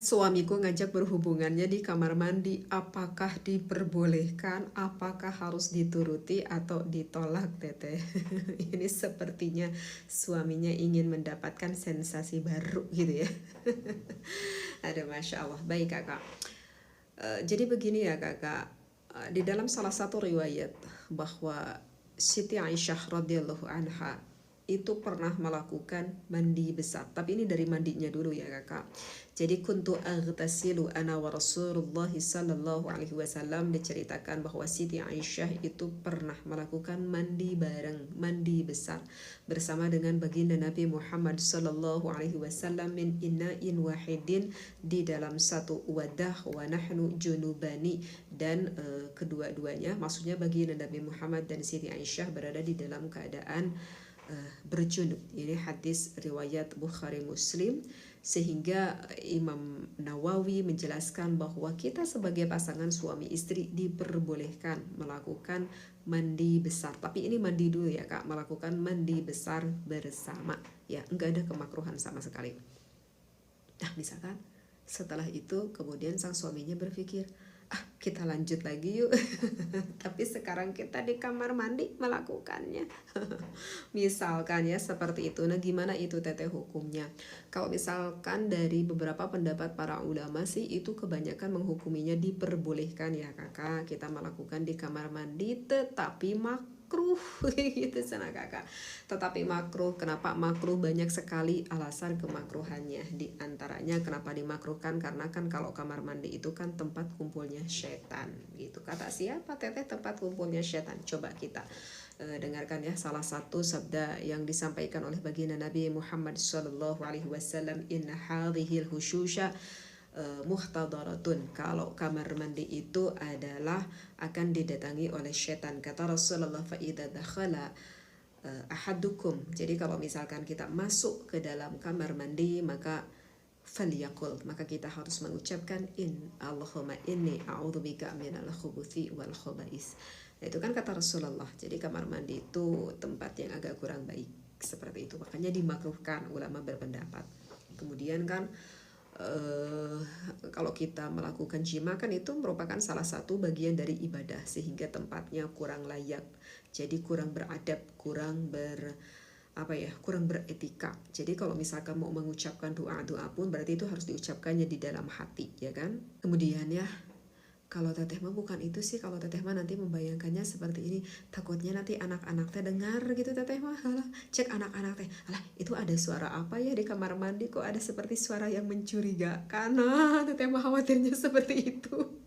Suamiku ngajak berhubungannya di kamar mandi. Apakah diperbolehkan? Apakah harus dituruti atau ditolak, Teteh? Ini sepertinya suaminya ingin mendapatkan sensasi baru gitu ya. Ada Masya Allah. Baik kakak. Jadi begini ya kakak. Di dalam salah satu riwayat bahwa Siti Aisyah radhiyallahu anha itu pernah melakukan mandi besar. Tapi ini dari mandinya dulu ya kakak. Jadi kuntu aghtasilu ana wa Rasulullah sallallahu alaihi wasallam, diceritakan bahwa Siti Aisyah itu pernah melakukan mandi bareng, mandi besar bersama dengan baginda Nabi Muhammad sallallahu alaihi wasallam min ina'in wahidin, di dalam satu wadah, wa nahnu junubani, dan kedua-duanya maksudnya baginda Nabi Muhammad dan Siti Aisyah berada di dalam keadaan berjunub. Ini hadis riwayat Bukhari Muslim, sehingga Imam Nawawi menjelaskan bahwa kita sebagai pasangan suami istri diperbolehkan melakukan mandi besar. Tapi ini mandi dulu ya kak, melakukan mandi besar bersama ya, enggak ada kemakruhan sama sekali. Nah misalkan setelah itu kemudian sang suaminya berpikir, kita lanjut lagi yuk. Tapi sekarang kita di kamar mandi melakukannya. Misalkan ya seperti itu. Nah gimana itu teteh hukumnya? Kalau misalkan dari beberapa pendapat para ulama sih, itu kebanyakan menghukuminya diperbolehkan ya kakak, kita melakukan di kamar mandi, tetapi makruh gitu sana kakak. Tetapi makruh, kenapa makruh? Banyak sekali alasan kemakruhannya. Di antaranya kenapa dimakruhkan, karena kan kalau kamar mandi itu kan tempat kumpulnya setan gitu. Kata siapa teteh tempat kumpulnya setan? Coba kita dengarkan ya salah satu sabda yang disampaikan oleh baginda Nabi Muhammad sallallahu alaihi wasallam, inna hadhil husyusha muhtadaratun. Kalau kamar mandi itu adalah akan didatangi oleh setan. Kata Rasulullah, fa idza dakhala ahadukum, jadi kalau misalkan kita masuk ke dalam kamar mandi, maka falyaqul, maka kita harus mengucapkan Allahumma inni a'udzubika minal khubuthi wal khaba'is. Nah itu kan kata Rasulullah. Jadi kamar mandi itu tempat yang agak kurang baik seperti itu, makanya dimakruhkan, ulama berpendapat. Kemudian kan kalau kita melakukan jima kan itu merupakan salah satu bagian dari ibadah, sehingga tempatnya kurang layak, jadi kurang beradab, kurang kurang beretika. Jadi kalau misalkan mau mengucapkan doa pun berarti itu harus diucapkannya di dalam hati ya kan. Kemudian ya, kalau teteh mah bukan itu sih, kalau teteh mah nanti membayangkannya seperti ini, takutnya nanti anak-anak teh dengar gitu teteh mah. Alah, cek anak-anak teh, alah itu ada suara apa ya di kamar mandi, kok ada seperti suara yang mencurigakan. Nah teteh mah khawatirnya seperti itu.